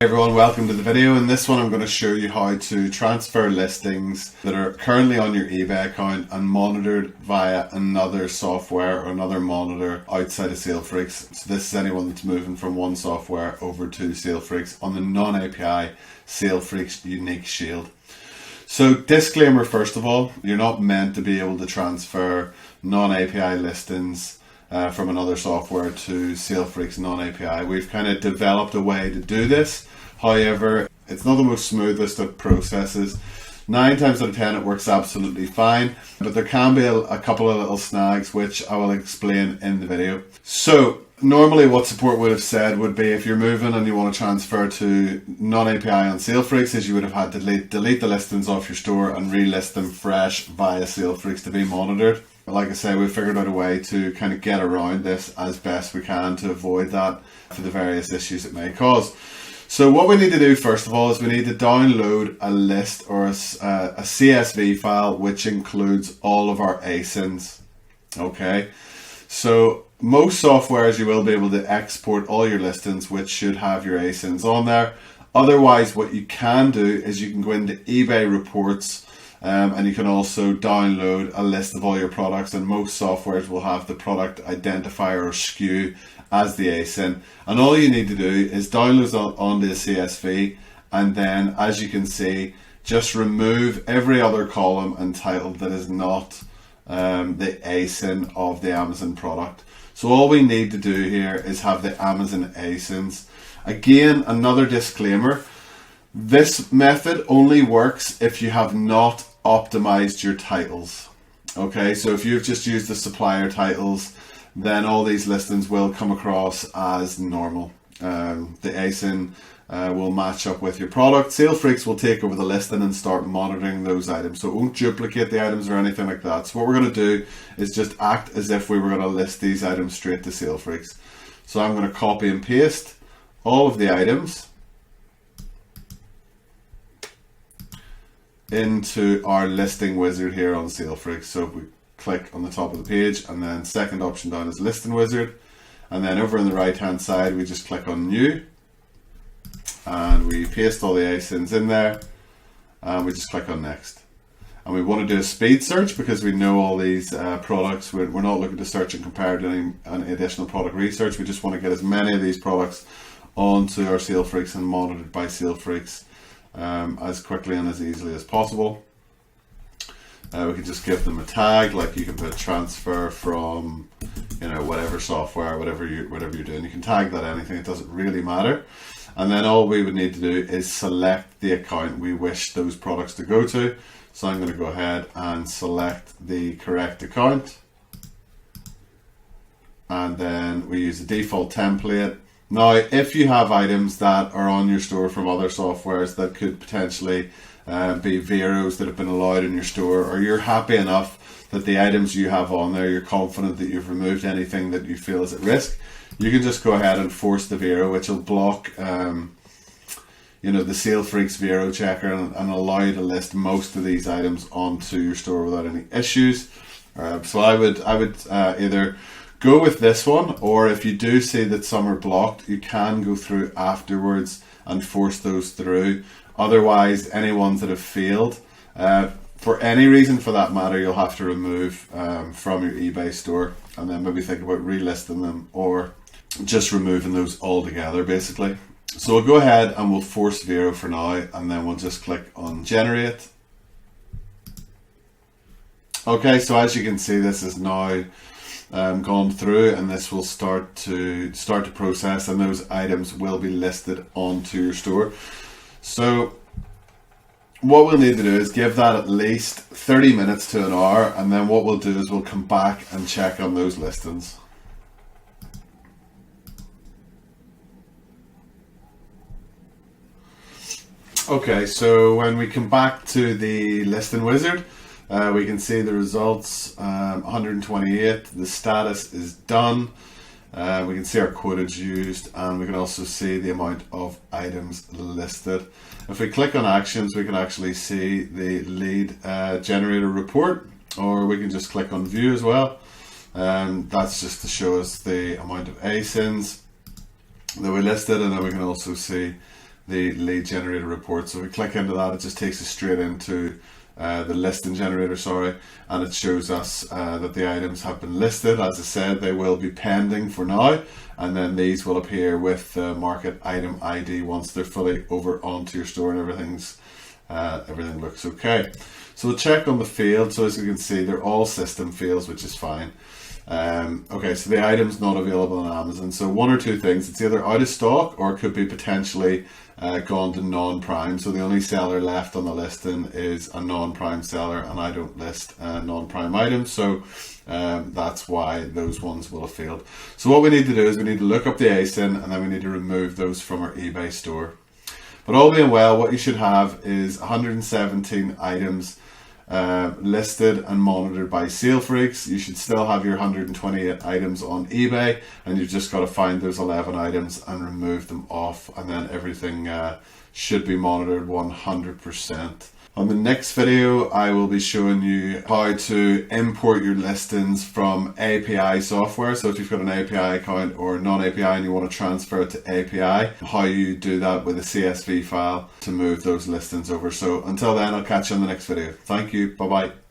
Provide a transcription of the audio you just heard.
Hey everyone, welcome to the video. In this one I'm going to show you how to transfer listings that are currently on your eBay account and monitored via another software or another monitor outside of Salefreaks. So this is anyone that's moving from one software over to Salefreaks on the non-API Salefreaks Unique Shield. So disclaimer, first of all, you're not meant to be able to transfer non-API listings from another software to Salefreaks non-API. We've kind of developed a way to do this. However, it's not the most smoothest of processes. 9 times out of 10 it works absolutely fine, but there can be a couple of little snags which I will explain in the video. So normally what support would have said would be if you're moving and you want to transfer to non-API on Salefreaks, is you would have had to delete the listings off your store and relist them fresh via Salefreaks to be monitored. Like I say, we've figured out a way to kind of get around this as best we can to avoid that for the various issues it may cause. So what we need to do first of all is we need to download a list or a CSV file which includes all of our ASINs. Okay, so most softwares you will be able to export all your listings which should have your ASINs on there. Otherwise, what you can do is you can go into eBay reports and you can also download a list of all your products, and most softwares will have the product identifier or SKU as the ASIN, and all you need to do is download onto the CSV, and then as you can see, just remove every other column and title that is not the ASIN of the Amazon product. So all we need to do here is have the Amazon ASINs. Again, another disclaimer, this method only works if you have not optimized your titles. Okay, so if you've just used the supplier titles, then all these listings will come across as normal. The ASIN will match up with your product. Salefreaks will take over the listing and start monitoring those items. So it won't duplicate the items or anything like that. So what we're going to do is just act as if we were going to list these items straight to Salefreaks. So I'm going to copy and paste all of the items into our listing wizard here on Salefreaks. So if we click on the top of the page, and then second option down is listing wizard, and then over on the right hand side we just click on new and we paste all the ASINs in there, and we just click on next. And we want to do a speed search because we know all these products. We're not looking to search and compare to any additional product research. We just want to get as many of these products onto our Salefreaks and monitored by Salefreaks as quickly and as easily as possible. We can just give them a tag, like you can put transfer from, whatever software, whatever you're doing. You can tag that anything, it doesn't really matter. And then all we would need to do is select the account we wish those products to go to. So I'm going to go ahead and select the correct account, and then we use the default template. Now, if you have items that are on your store from other softwares that could potentially be Veros that have been allowed in your store, or you're happy enough that the items you have on there, you're confident that you've removed anything that you feel is at risk, you can just go ahead and force the Vero, which will block the Salefreaks Vero checker and allow you to list most of these items onto your store without any issues. So I would either go with this one, or if you do see that some are blocked, you can go through afterwards and force those through. Otherwise, any ones that have failed, for any reason for that matter, you'll have to remove from your eBay store, and then maybe think about relisting them or just removing those altogether, basically. So we'll go ahead and we'll force Vero for now, and then we'll just click on generate. Okay, so as you can see, this is now gone through, and this will start to process, and those items will be listed onto your store. So what we'll need to do is give that at least 30 minutes to an hour, and then what we'll do is we'll come back and check on those listings. Okay, so when we come back to the listing wizard, we can see the results, 128, the status is done. We can see our quotage used, and we can also see the amount of items listed. If we click on actions, we can actually see the lead generator report, or we can just click on view as well. That's just to show us the amount of ASINs that we listed, and then we can also see the lead generator report. So if we click into that, it just takes us straight into the listing generator, sorry, and it shows us that the items have been listed. As I said, they will be pending for now, and then these will appear with the market item ID once they're fully over onto your store and everything looks okay. So we'll check on the fields. So as you can see, they're all system fields, which is fine. Okay, so the item's not available on Amazon. So one or two things: it's either out of stock or it could be potentially gone to non-prime. So the only seller left on the listing is a non-prime seller, and I don't list non-prime items, so that's why those ones will have failed. So what we need to do is we need to look up the ASIN, and then we need to remove those from our eBay store. But all being well, what you should have is 117 items listed and monitored by Salefreaks. You should still have your 128 items on eBay, and you've just got to find those 11 items and remove them off, and then everything should be monitored 100%. On the next video, I will be showing you how to import your listings from API software. So if you've got an API account or non-API and you want to transfer it to API, how you do that with a CSV file to move those listings over. So until then, I'll catch you on the next video. Thank you. Bye-bye.